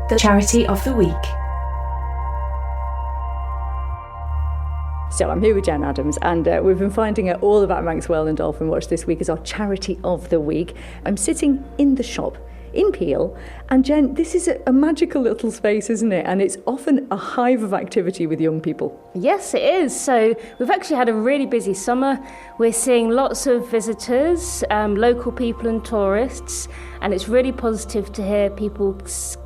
The Charity of the Week. So I'm here with Jen Adams, and we've been finding out all about Manxwell and Dolphin Watch this week as our Charity of the Week. I'm sitting in the shop in Peel, and Jen, this is a magical little space, isn't it? And it's often a hive of activity with young people. Yes, it is. So we've actually had a really busy summer. We're seeing lots of visitors, local people and tourists, and it's really positive to hear people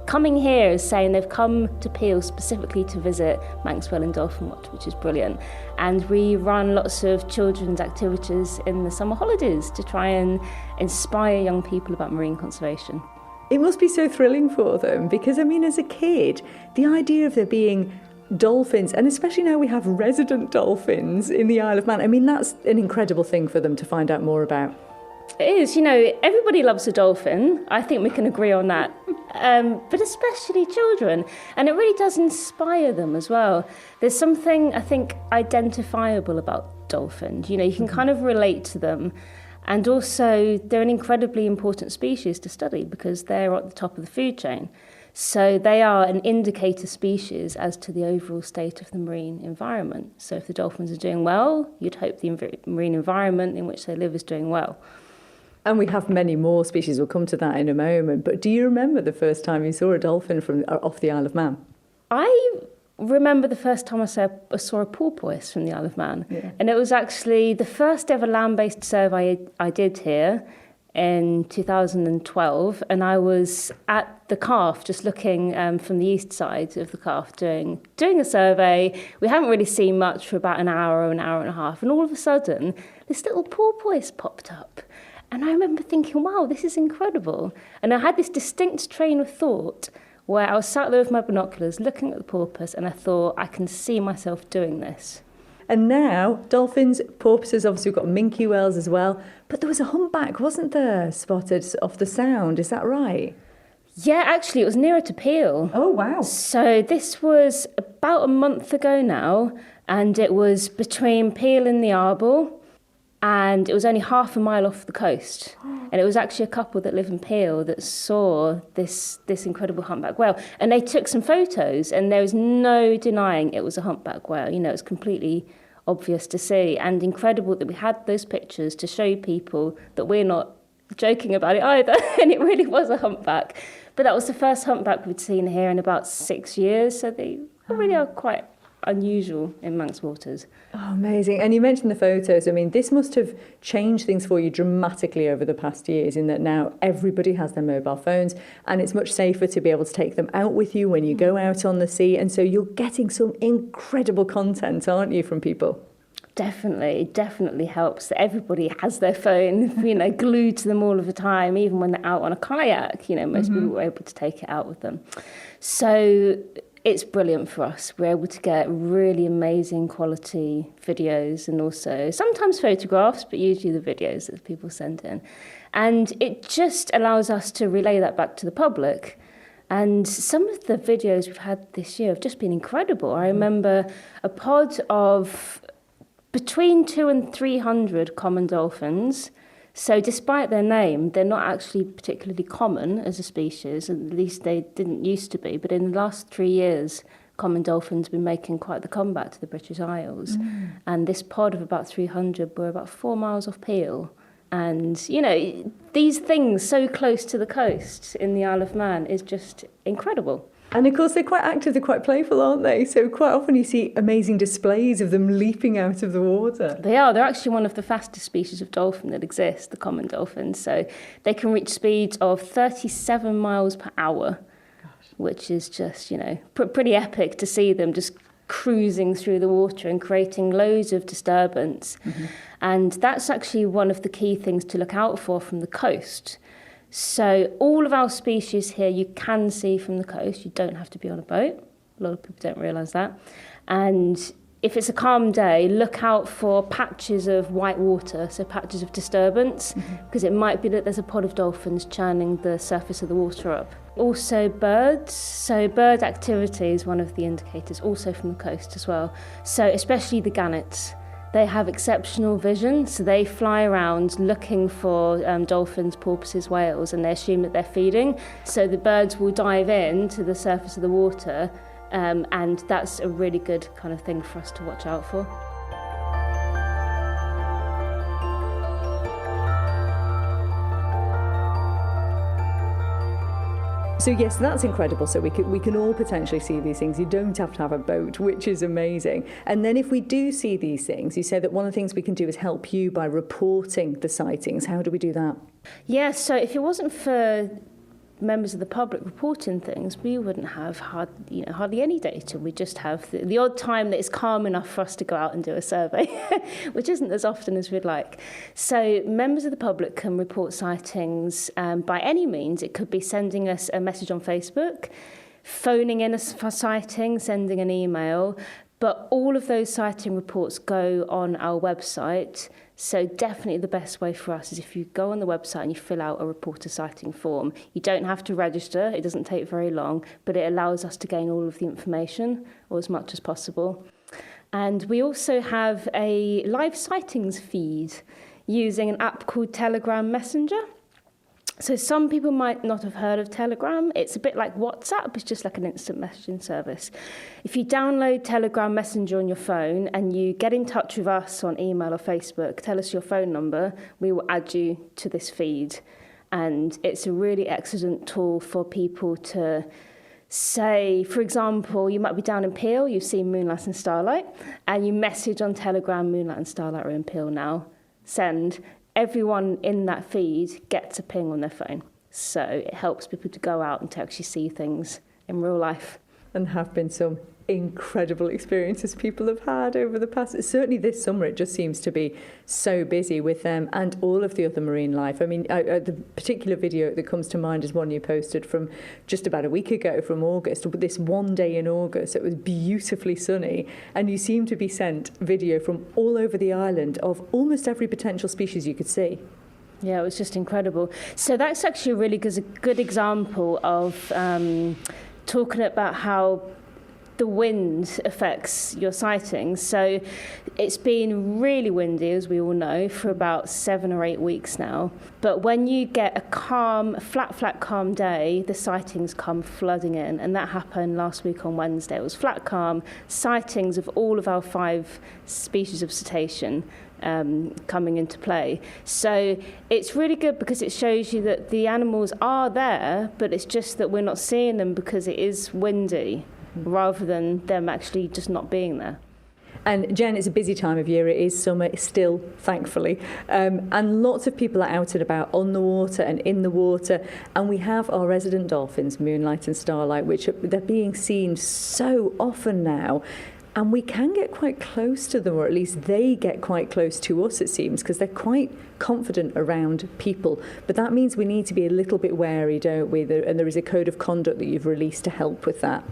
coming here saying they've come to Peel specifically to visit Manxwell and Dolphin Watch, which is brilliant. And we run lots of children's activities in the summer holidays to try and inspire young people about marine conservation. It must be so thrilling for them because, I mean, as a kid, the idea of there being dolphins, and especially now we have resident dolphins in the Isle of Man, I mean, that's an incredible thing for them to find out more about. It is, everybody loves a dolphin. I think we can agree on that, but especially children. And it really does inspire them as well. There's something, I think, identifiable about dolphins. You can kind of relate to them. And also, they're an incredibly important species to study because they're at the top of the food chain. So they are an indicator species as to the overall state of the marine environment. So if the dolphins are doing well, you'd hope the marine environment in which they live is doing well. And we have many more species. We'll come to that in a moment. But do you remember the first time you saw a dolphin off the Isle of Man? I remember the first time I saw a porpoise from the Isle of Man. Yeah. And it was actually the first ever land-based survey I did here in 2012. And I was at the Calf, just looking from the east side of the Calf, doing a survey. We hadn't really seen much for about an hour and a half. And all of a sudden, this little porpoise popped up. And I remember thinking, wow, this is incredible. And I had this distinct train of thought where I was sat there with my binoculars looking at the porpoise, and I thought, I can see myself doing this. And now, dolphins, porpoises, obviously we've got minke whales as well, but there was a humpback, wasn't there, spotted off the Sound, is that right? Yeah, actually, it was nearer to Peel. Oh, wow. So this was about a month ago now, and it was between Peel and the Arbor, and it was only half a mile off the coast. And it was actually a couple that live in Peel that saw this incredible humpback whale. And they took some photos, and there was no denying it was a humpback whale. It was completely obvious to see, and incredible that we had those pictures to show people that we're not joking about it either. And it really was a humpback. But that was the first humpback we'd seen here in about 6 years. So they really are quite unusual in Manx waters. Oh, amazing. And you mentioned the photos. I mean, this must have changed things for you dramatically over the past years, in that now everybody has their mobile phones and it's much safer to be able to take them out with you when you go out on the sea. And so you're getting some incredible content, aren't you, from people? Definitely helps that everybody has their phone, glued to them all of the time, even when they're out on a kayak. Most people were able to take it out with them. So it's brilliant for us. We're able to get really amazing quality videos and also sometimes photographs, but usually the videos that people send in. And it just allows us to relay that back to the public. And some of the videos we've had this year have just been incredible. I remember a pod of between 200 and 300 common dolphins. So despite their name, they're not actually particularly common as a species, at least they didn't used to be. But in the last 3 years, common dolphins have been making quite the comeback to the British Isles. And this pod of about 300 were about 4 miles off Peel. And, these things so close to the coast in the Isle of Man is just incredible. And of course, they're quite active, they're quite playful, aren't they? So quite often you see amazing displays of them leaping out of the water. They are. They're actually one of the fastest species of dolphin that exist, the common dolphins. So they can reach speeds of 37 miles per hour, which is just, pretty epic to see them just cruising through the water and creating loads of disturbance. And that's actually one of the key things to look out for from the coast. So all of our species here you can see from the coast. You don't have to be on a boat. A lot of people don't realise that. And if it's a calm day, look out for patches of white water, so patches of disturbance, because it might be that there's a pod of dolphins churning the surface of the water up. Also birds. So bird activity is one of the indicators, also from the coast as well. So especially the gannets. They have exceptional vision, so they fly around looking for dolphins, porpoises, whales, and they assume that they're feeding. So the birds will dive in to the surface of the water, and that's a really good kind of thing for us to watch out for. So yes, that's incredible. So we can all potentially see these things. You don't have to have a boat, which is amazing. And then if we do see these things, you say that one of the things we can do is help you by reporting the sightings. How do we do that? Yeah, so if it wasn't for members of the public reporting things, we wouldn't have hardly any data. We just have the odd time that it's calm enough for us to go out and do a survey, which isn't as often as we'd like. So members of the public can report sightings by any means. It could be sending us a message on Facebook, phoning in us for sightings, sending an email, but all of those sighting reports go on our website. So definitely the best way for us is if you go on the website and you fill out a report a sighting form. You don't have to register, it doesn't take very long, but it allows us to gain all of the information, or as much as possible. And we also have a live sightings feed using an app called Telegram Messenger. So some people might not have heard of Telegram. It's a bit like WhatsApp. It's just like an instant messaging service. If you download Telegram Messenger on your phone and you get in touch with us on email or Facebook, tell us your phone number, we will add you to this feed. And it's a really excellent tool for people to say, for example, you might be down in Peel, you've seen Moonlight and Starlight, and you message on Telegram, Moonlight and Starlight are in Peel now, send. Everyone in that feed gets a ping on their phone. So it helps people to go out and to actually see things in real life. And have been some incredible experiences people have had over the past. Certainly this summer, it just seems to be so busy with them and all of the other marine life. I mean, the particular video that comes to mind is one you posted from just about a week ago from August. This one day in August, it was beautifully sunny, and you seem to be sent video from all over the island of almost every potential species you could see. Yeah, it was just incredible. So that's actually a really good example of talking about how the wind affects your sightings. So it's been really windy, as we all know, for about 7 or 8 weeks now. But when you get a flat, calm day, the sightings come flooding in. And that happened last week on Wednesday. It was flat, calm, sightings of all of our 5 species of cetacean coming into play. So it's really good because it shows you that the animals are there, but it's just that we're not seeing them because it is windy, rather than them actually just not being there. And Jen, it's a busy time of year. It is summer still, thankfully. And lots of people are out and about on the water and in the water. And we have our resident dolphins, Moonlight and Starlight, which they're being seen so often now. And we can get quite close to them, or at least they get quite close to us, it seems, because they're quite confident around people. But that means we need to be a little bit wary, don't we? And there is a code of conduct that you've released to help with that.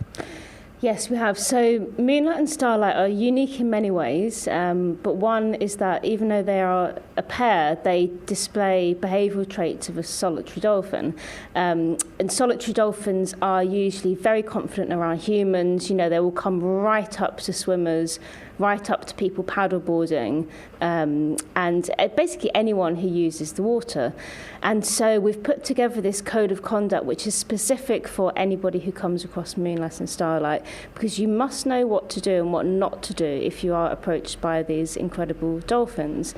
Yes, we have. So Moonlight and Starlight are unique in many ways, but one is that even though they are a pair, they display behavioural traits of a solitary dolphin. And solitary dolphins are usually very confident around humans. You know, they will come right up to swimmers, right up to people paddleboarding, and basically anyone who uses the water. And so we've put together this code of conduct which is specific for anybody who comes across Moonlight and Starlight, because you must know what to do and what not to do if you are approached by these incredible dolphins.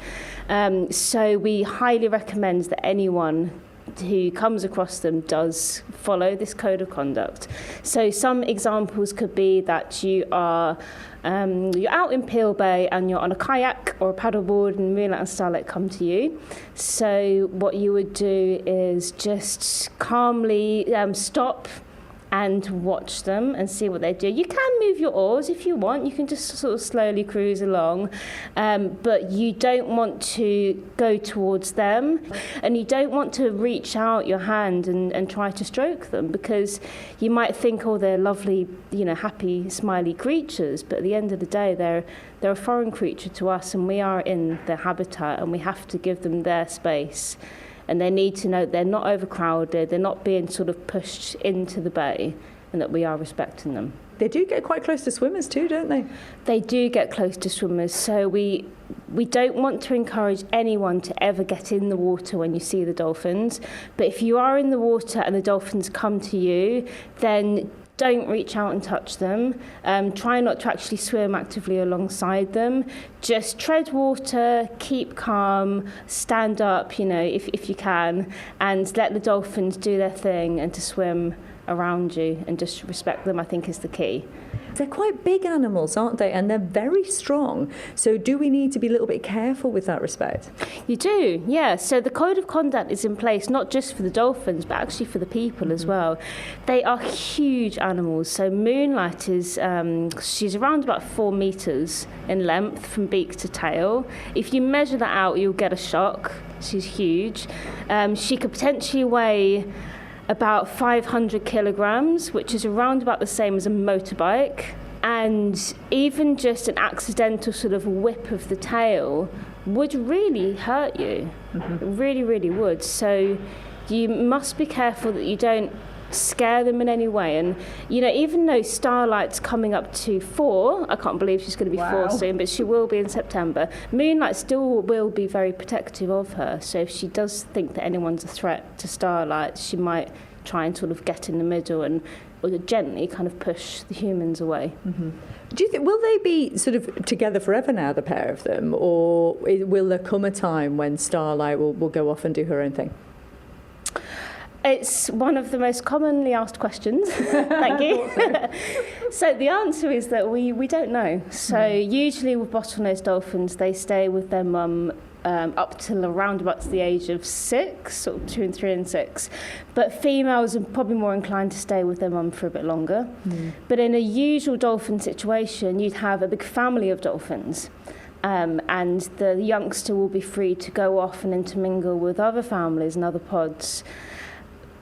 So we highly recommend that anyone who comes across them does follow this code of conduct. So some examples could be that you're out in Peel Bay and you're on a kayak or a paddleboard and Moonlight and Starlight come to you. So what you would do is just calmly stop and watch them and see what they do. You can move your oars if you want. You can just sort of slowly cruise along, but you don't want to go towards them, and you don't want to reach out your hand and try to stroke them, because you might think, oh, they're lovely, happy, smiley creatures, but at the end of the day, they're a foreign creature to us, and we are in their habitat, and we have to give them their space. And they need to know they're not overcrowded, they're not being sort of pushed into the bay, and that we are respecting them. They do get quite close to swimmers too, don't they? They do get close to swimmers, so we don't want to encourage anyone to ever get in the water when you see the dolphins. But if you are in the water and the dolphins come to you, then don't reach out and touch them. Try not to actually swim actively alongside them. Just tread water, keep calm, stand up, if you can, and let the dolphins do their thing, and to swim around you and just respect them, I think, is the key. They're quite big animals, aren't they? And they're very strong. So do we need to be a little bit careful with that respect? You do, yeah. So the code of conduct is in place, not just for the dolphins, but actually for the people as well. They are huge animals. So Moonlight is, she's around about 4 meters in length from beak to tail. If you measure that out, you'll get a shock. She's huge. She could potentially weigh about 500 kilograms, which is around about the same as a motorbike. And even just an accidental sort of whip of the tail would really hurt you. It really, really would. So you must be careful that you don't scare them in any way. And, even though Starlight's coming up to 4, I can't believe she's going to be 4 soon, but she will be in September, Moonlight still will be very protective of her. So if she does think that anyone's a threat to Starlight, she might try and sort of get in the middle and or gently kind of push the humans away. Do you think, will they be sort of together forever now, the pair of them, or will there come a time when Starlight will go off and do her own thing? It's one of the most commonly asked questions. Thank you. So the answer is that we don't know. So usually with bottlenose dolphins, they stay with their mum up till around about the age of 6, sort of between 3 and 6. But females are probably more inclined to stay with their mum for a bit longer. But in a usual dolphin situation, you'd have a big family of dolphins. And the youngster will be free to go off and intermingle with other families and other pods.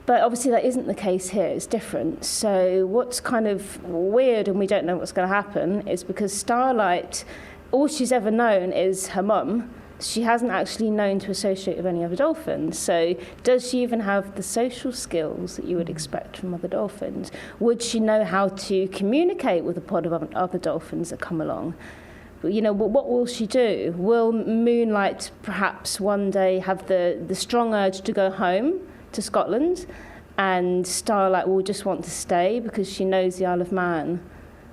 But obviously that isn't the case here, it's different. So what's kind of weird, and we don't know what's going to happen, is because Starlight, all she's ever known is her mum. She hasn't actually known to associate with any other dolphins. So does she even have the social skills that you would expect from other dolphins? Would she know how to communicate with a pod of other dolphins that come along? But, what will she do? Will Moonlight perhaps one day have the strong urge to go home to Scotland, and Starlight will just want to stay because she knows the Isle of Man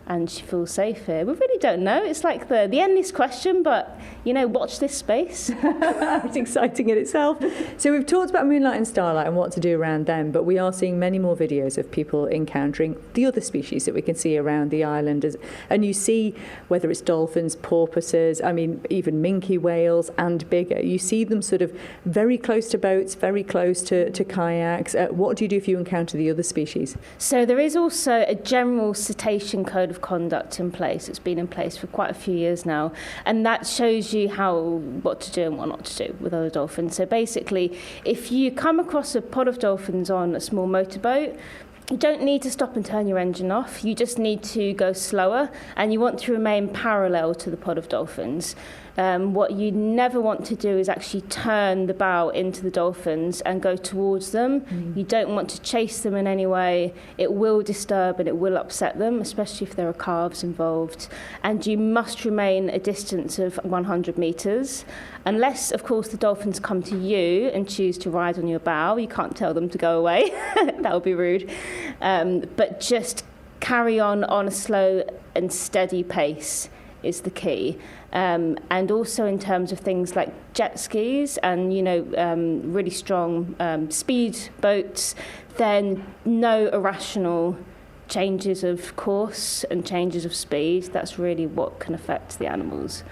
and she feels safe here? We really don't know. It's like the endless question, but, watch this space. It's exciting in itself. So we've talked about Moonlight and Starlight and what to do around them, but we are seeing many more videos of people encountering the other species that we can see around the island. And you see, whether it's dolphins, porpoises, even minke whales and bigger, you see them sort of very close to boats, very close to kayaks. What do you do if you encounter the other species? So there is also a general cetacean code of conduct in place. It's been in place for quite a few years now, and that shows you what to do and what not to do with other dolphins. So basically, if you come across a pod of dolphins on a small motorboat, you don't need to stop and turn your engine off. You just need to go slower, and you want to remain parallel to the pod of dolphins. What you never want to do is actually turn the bow into the dolphins and go towards them. You don't want to chase them in any way. It will disturb and it will upset them, especially if there are calves involved. And you must remain a distance of 100 metres. Unless, of course, the dolphins come to you and choose to ride on your bow. You can't tell them to go away. That would be rude. But just carry on a slow and steady pace is the key. And also in terms of things like jet skis and, really strong speed boats, then no irrational changes of course and changes of speed. That's really what can affect the animals.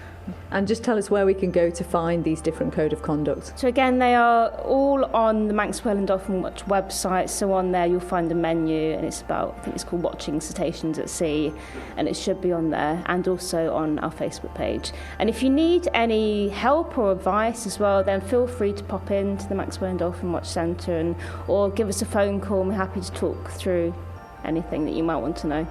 And just tell us where we can go to find these different code of conduct. So again, they are all on the Manx Whale and Dolphin Watch website. So on there you'll find a menu, and it's called Watching Cetaceans at Sea, and it should be on there, and also on our Facebook page. And if you need any help or advice as well, then feel free to pop in to the Manx Whale and Dolphin Watch Centre or give us a phone call, and we're happy to talk through anything that you might want to know.